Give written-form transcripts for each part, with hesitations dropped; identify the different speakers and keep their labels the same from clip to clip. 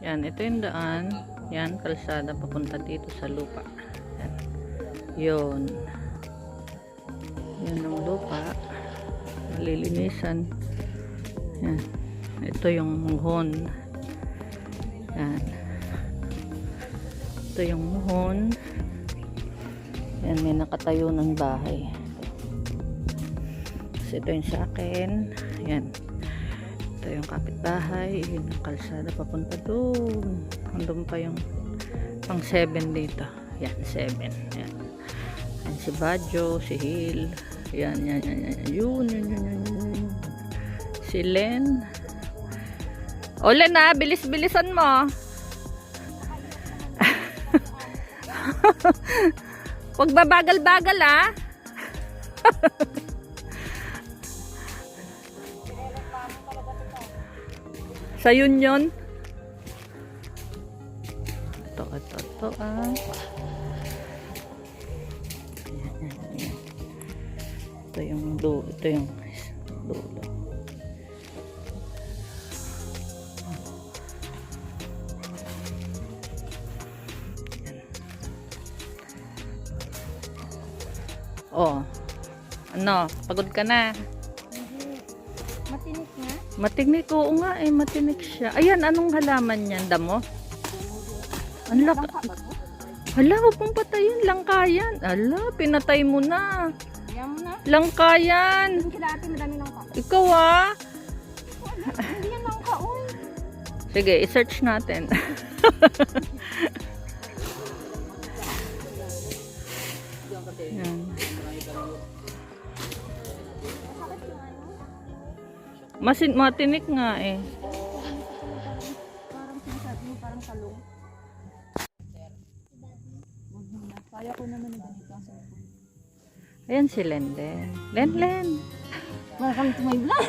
Speaker 1: Yan, ito yung daan. Yan, kalsada papunta dito sa lupa. Yan. Yun. Yan ang lupa. Malilinisan. Yan. Ito yung muhon. Yan. Ito yung muhon. Yan, may nakatayo ng bahay. Kasi ito yung sa akin. Yan. Ito yung kapitbahay. Yun ang kalsada papunta doon. Andun pa yung pang 7 dito. Yan, 7. Yan. Yan si Badjo, si Hil. Yan, yan, yan, yan. Yun. Si Len. O Len ha, bilis-bilisan mo. Huwag babagal-bagal ha. Sa Union. Ito ah. Ayan. Ito yung dulo. Oh. Ano? Pagod ka na?
Speaker 2: Matinik nga?
Speaker 1: Matinik, oo nga eh, matinik siya. Ayan, anong halaman yan? Damo? Ang laka. Hala, huwag mong patayin. Langkayan. Hala, pinatay mo na.
Speaker 2: Ayan mo na.
Speaker 1: Langkayan.
Speaker 2: Yung sila ate, madami langka.
Speaker 1: Ikaw ah.
Speaker 2: Hindi yan langka, oy.
Speaker 1: Sige, i-search natin. Yan. Matinik nga eh.
Speaker 2: Parang sinasabi mo, parang talong. Kaya ko naman na ganito.
Speaker 1: Ayan si Len. Len.
Speaker 2: Welcome to my vlog.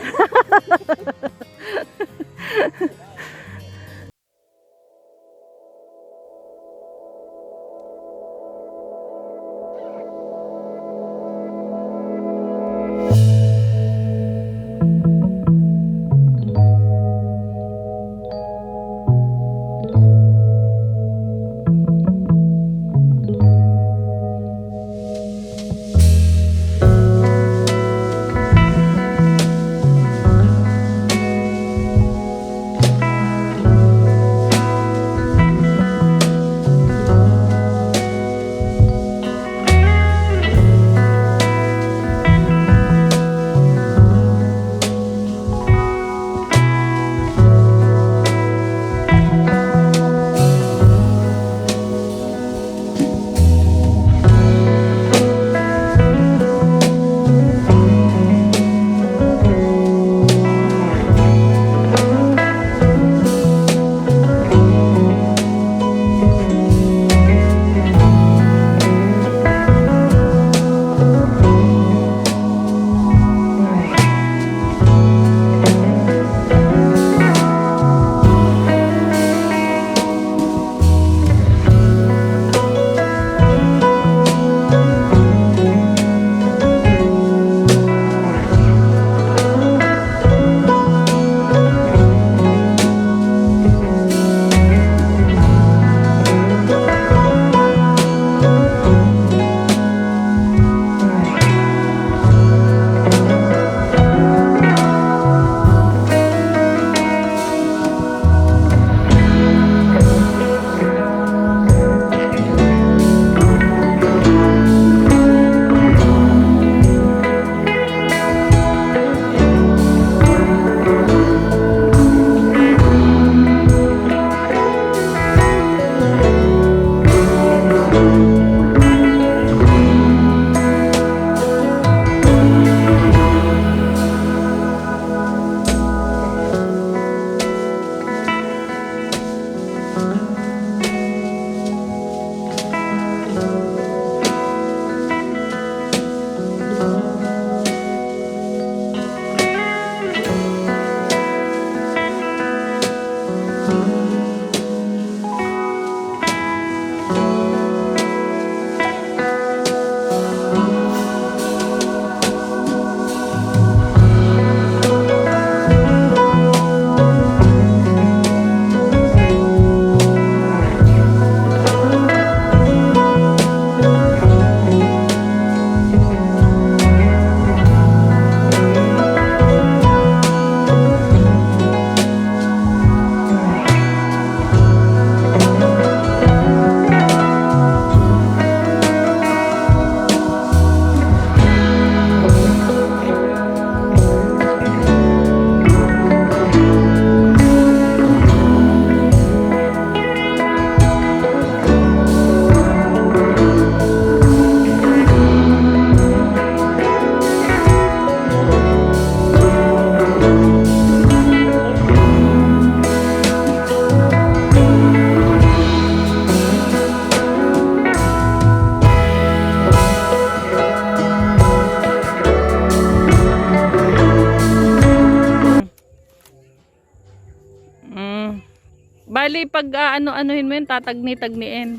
Speaker 1: Bali, pag ano-anuhin mo yun, tatagni-tagniin.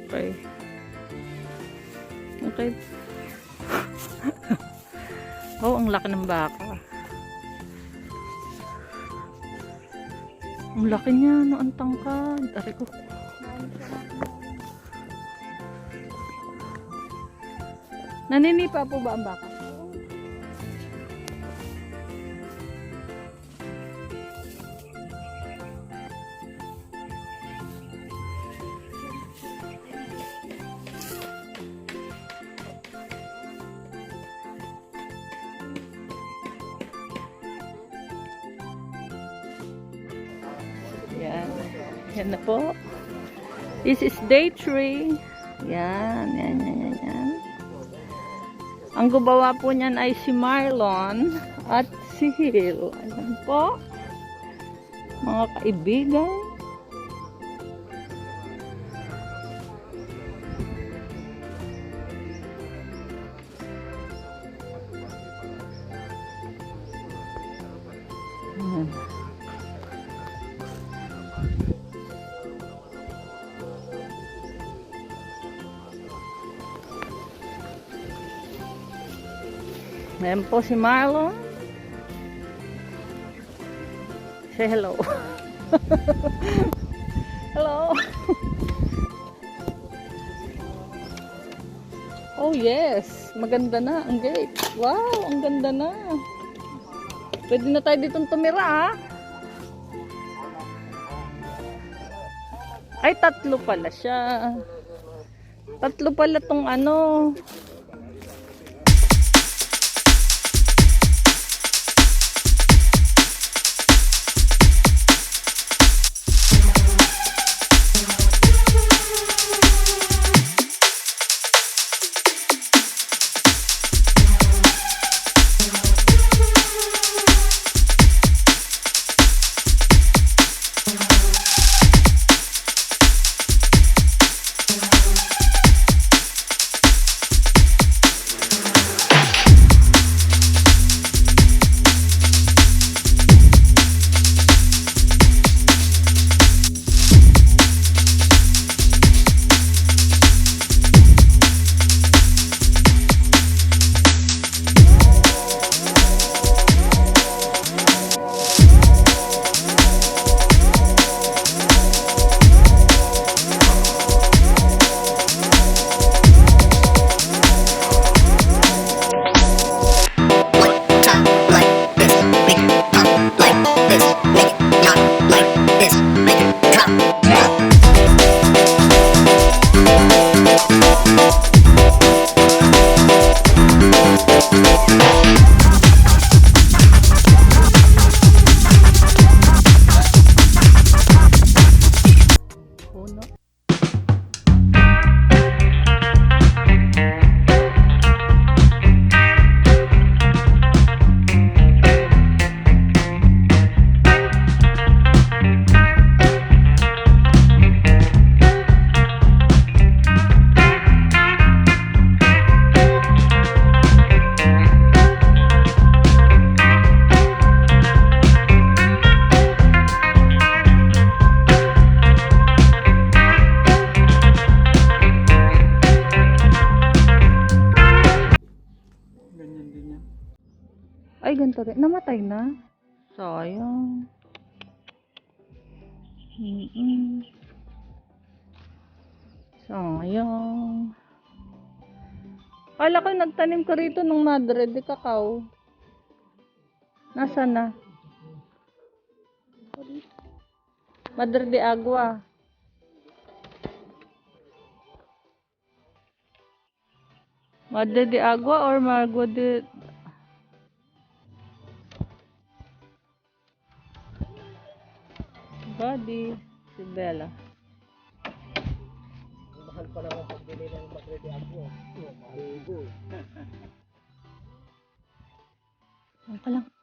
Speaker 1: Okay. Okay. Oh, ang laki ng baka. Ang laki niya, no, ang tangkad. Aray ko. Naninipa po ba ang baka? Yan. Yan na po. This is day 3. Yan. Yan. Ang gumawa po niyan ay si Marlon at si Hill. Ayan po. Mga kaibigan. Ayan. Ayan po si Marlon. Say hello. Hello. Oh yes, maganda na ang gate. Wow, ang ganda na. Pwede na tayo ditong tumira, ah. Ay, 3 pala siya. 3 pala tong ano. Ay, ganito rin. Namatay na. Sayang. Sayang. Kala ko nagtanim ka rito ng Madre de Cacao. Nasaan na? Madre de Agua. Madre de Agua or Margo de... Body. Si Bella. Mahal pa naman pagbili ng Madre de Agua. Mahal. Ang kalang.